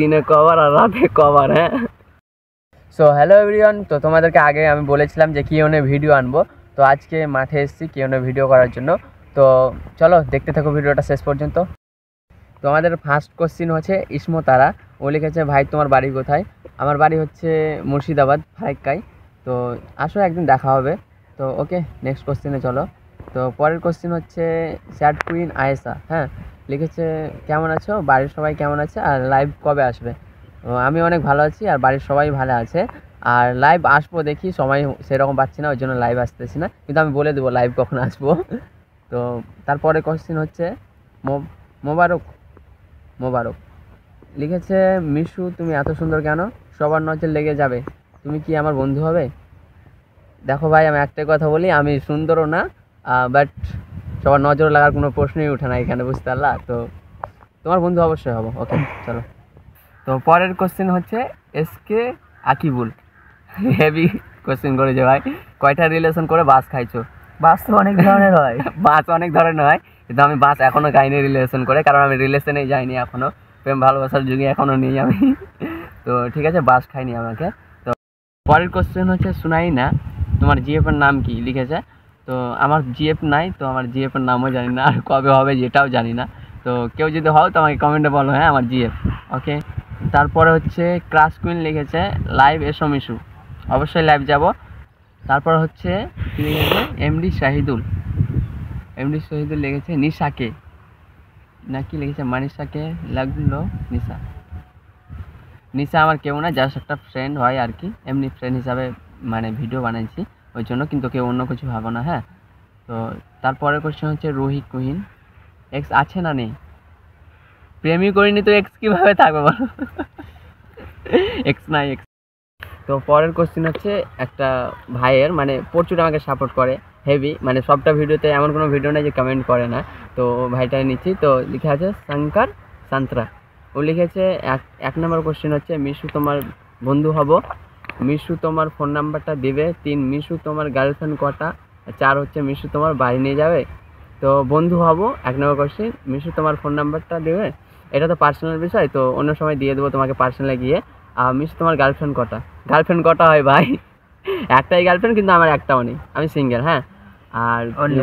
দিনে কবার আর রাতে কবার। হ্যাঁ, সো হ্যালো এভরিওয়ান। তো তোমাদেরকে আগে আমি বলেছিলাম যে কিওনে ভিডিও আনবো, তো আজকে মাঠে এসেছি কিওনে ভিডিও করার জন্য। তো চলো দেখতে থাকো ভিডিওটা শেষ পর্যন্ত। তো আমাদের ফার্স্ট কোশ্চিন হচ্ছে ইসমতারা। ও লিখেছে, ভাই তোমার বাড়ি কোথায়? আমার বাড়ি হচ্ছে মুর্শিদাবাদ, ফারাক্কায়। তো আসো একদিন দেখা হবে। তো ওকে, নেক্সট কোশ্চিনে চলো। তো পরের কোশ্চিন হচ্ছে স্যাড কুইন আয়েশা। হ্যাঁ, লিখেছে, কেমন আছো, বাড়ির সবাই কেমন আছে, আর লাইভ কবে আসবে? আমি অনেক ভালো আছি, আর বাড়ির সবাই ভালো আছে। আর লাইভ আসবো, দেখি সময় সেরকম পাচ্ছি না, ওই জন্য লাইভ আসতেছি না, কিন্তু আমি বলে দেবো লাইভ কখন আসবো। তো তারপরে কোশ্চিন হচ্ছে মোবারক মোবারক লিখেছে, মিশু তুমি এত সুন্দর কেন? সবার নজর লেগে যাবে, তুমি কি আমার বন্ধু হবে? দেখো ভাই, আমি একটাই কথা বলি, আমি সুন্দরও না, বাট সবার নজর লাগার কোনো প্রশ্নই ওঠে না এখানে, বুঝতে পারলা? তো তোমার বন্ধু অবশ্যই হবো। ওকে চলো। তো পরের কোশ্চেন হচ্ছে এসকে আকিবুল। হেভি কোশ্চেন করেছে ভাই, কয়টা রিলেশন করে বাস খাইছো? বাস তো অনেক ধরনের হয়। বাস অনেক ধরনের হয়, কিন্তু আমি বাস এখনো খাইনি রিলেশন করে, কারণ আমি রিলেশনেই যাইনি এখনো, প্রেম ভালোবাসার যুগে এখনো নেই আমি। তো ঠিক আছে, বাস খাইনি আমাকে। তো পরের কোশ্চেন হচ্ছে সুনাই না, তোমার জিএফ এর নাম কি? লিখেছে। তো আমার জিএফ নাই, তো আমার জিএফ এর নামও জানি না, আর কবে হবে যেটাও জানি না। তো কেউ যদি হও তো আমাকে কমেন্টে বলো, হ্যাঁ আমার জিএফ। ওকে, তারপরে হচ্ছে ক্রাশ কুইন লিখেছে, লাইভ এসো মিশু। অবশ্যই লাইভ যাব। তারপর হচ্ছে কি লিখেছে, এমডি শাহিদুল লিখেছে নিশাকে, নাকি লিখেছে মানিশাকে লাগলো নিশা আমার কেউ না, জাস্ট একটা ফ্রেন্ড হয় আর কি, এমনি ফ্রেন্ড হিসাবে মানে ভিডিও বানাইছি ওই জন্য, কিন্তু কেউ অন্য কিছু ভাবো না। হ্যাঁ, তো তারপরের কোশ্চেন হচ্ছে রুহি কুহিন, এক্স আছে না নেই? প্রেমই করিনি তো এক্স কীভাবে থাকবে বলো? এক্স নাই, এক্স। তো পরের কোশ্চেন হচ্ছে একটা ভাইয়ের, মানে প্রচুর আমাকে সাপোর্ট করে হেভি, মানে সবটা ভিডিওতে এমন কোনো ভিডিও নেই যে কমেন্ট করে না। তো ভাইটা নিচ্ছি। তো লিখে আছে শঙ্কর সান্ত্রা। ও লিখেছে এক নম্বর কোশ্চেন হচ্ছে, মিশু তোমার বন্ধু হব, মিশু তোমার ফোন নাম্বারটা দেবে, 3 মিশু তোমার গার্লফ্রেন্ড কটা, 4 হচ্ছে মিশু তোমার বাড়ি নিয়ে যাবে। তো বন্ধু হব 1 নম্বর কোশ্চেন, মিশু তোমার ফোন নাম্বারটা দেবে, এটা তো পার্সোনাল বিষয়, তো অন্য সময় দিয়ে দেবো তোমাকে পার্সোনালে গিয়ে। মিশু তোমার গার্লফ্রেন্ড কটা হয় ভাই? একটাই গার্লফ্রেন্ড, কিন্তু আমার একটাও নেই, আমি সিঙ্গেল। হ্যাঁ, আর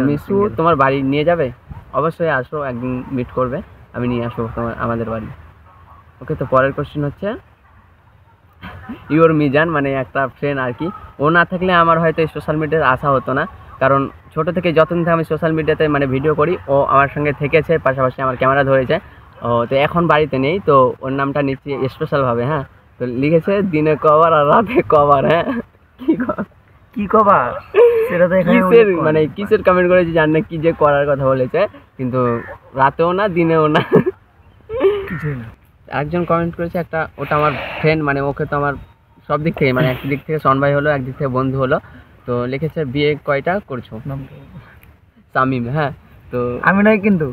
মিশু তোমার বাড়ি নিয়ে যাবে, অবশ্যই আসো একদিন মিট করবে, আমি নিয়ে আসবো তোমার আমাদের বাড়ি। ওকে, তো পরের কোশ্চেন হচ্ছে ইওর মিজান, মানে একটা ফ্রেন্ড আর কি, ও না থাকলে আমার হয়তো সোশ্যাল মিডিয়াতে আসা হতো না, কারণ ছোটো থেকে যতদিন থেকে আমি সোশ্যাল মিডিয়াতে মানে ভিডিও করি, ও আমার সঙ্গে থেকেছে, পাশাপাশি আমার ক্যামেরা ধরেছে। ও তো এখন বাড়িতে নেই, তো ওর নামটা নিচ্ছি স্পেশালভাবে। হ্যাঁ, তো লিখেছে দিনে কবার আর রাতে কবার। হ্যাঁ, কি কবার সেটা তো কিসের মানে কিসের কমেন্ট করেছি জান না, কি যে করার কথা বলেছে, কিন্তু রাতেও না দিনেও না, কিছুই না। একজন কমেন্ট করেছে একটা, ওটা আমার ফ্রেন্ড, মানে ওকে তো আমার সব দিক থেকে, মানে একদিক থেকে সনভাই হলো, একদিক থেকে বন্ধু হলো। তো লিখেছে বিয়ে কয়টা করছো? শামিম। হ্যাঁ, তো আমি নয় কিন্তু,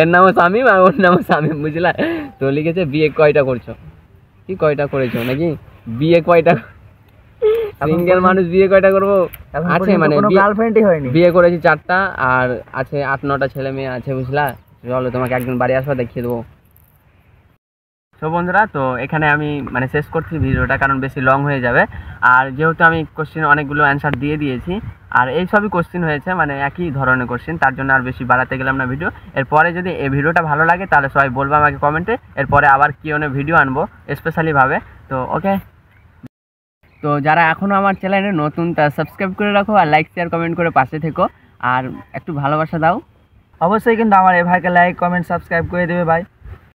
এর নামও শামিম আর ওর নামও শামিম, বুঝলা? তো লিখেছে বিয়ে কয়টা করছো, কি কয়টা করেছো নাকি, বিয়ে কয়টা, সিঙ্গেল মানুষ বিয়ে কয়টা করবো? আছে মানে গার্লফ্রেন্ডই হয়নি, বিয়ে করেছি 4টা, আর আছে 8-9টা ছেলে মেয়ে আছে, বুঝলা? চলো তোমাকে একদিন বাড়ি আসবা, দেখিয়ে দেবো। তো বন্ধুরা, তো এখানে আমি মানে শেষ করছি ভিডিওটা, কারণ বেশি লং হয়ে যাবে। আর যেহেতু আমি কোশ্চেন অনেকগুলো অ্যান্সার দিয়ে দিয়েছি, আর এই সবই কোশ্চেন হয়েছে, মানে একই ধরনের কোশ্চেন, তার জন্য আর বেশি বাড়াতে গেলাম না ভিডিও। এরপরে যদি এই ভিডিওটা ভালো লাগে তাহলে সবাই বলবো আমাকে কমেন্টে, এরপরে আবার কিওনে ভিডিও আনবো স্পেশালিভাবে। তো ওকে, তো যারা এখনও আমার চ্যানেলে নতুন তারা সাবস্ক্রাইব করে রাখো, আর লাইক শেয়ার কমেন্ট করে পাশে থেকো, আর একটু ভালোবাসা দাও অবশ্যই। কিন্তু আমার এই ভাইকে লাইক কমেন্ট সাবস্ক্রাইব করে দেবে ভাই।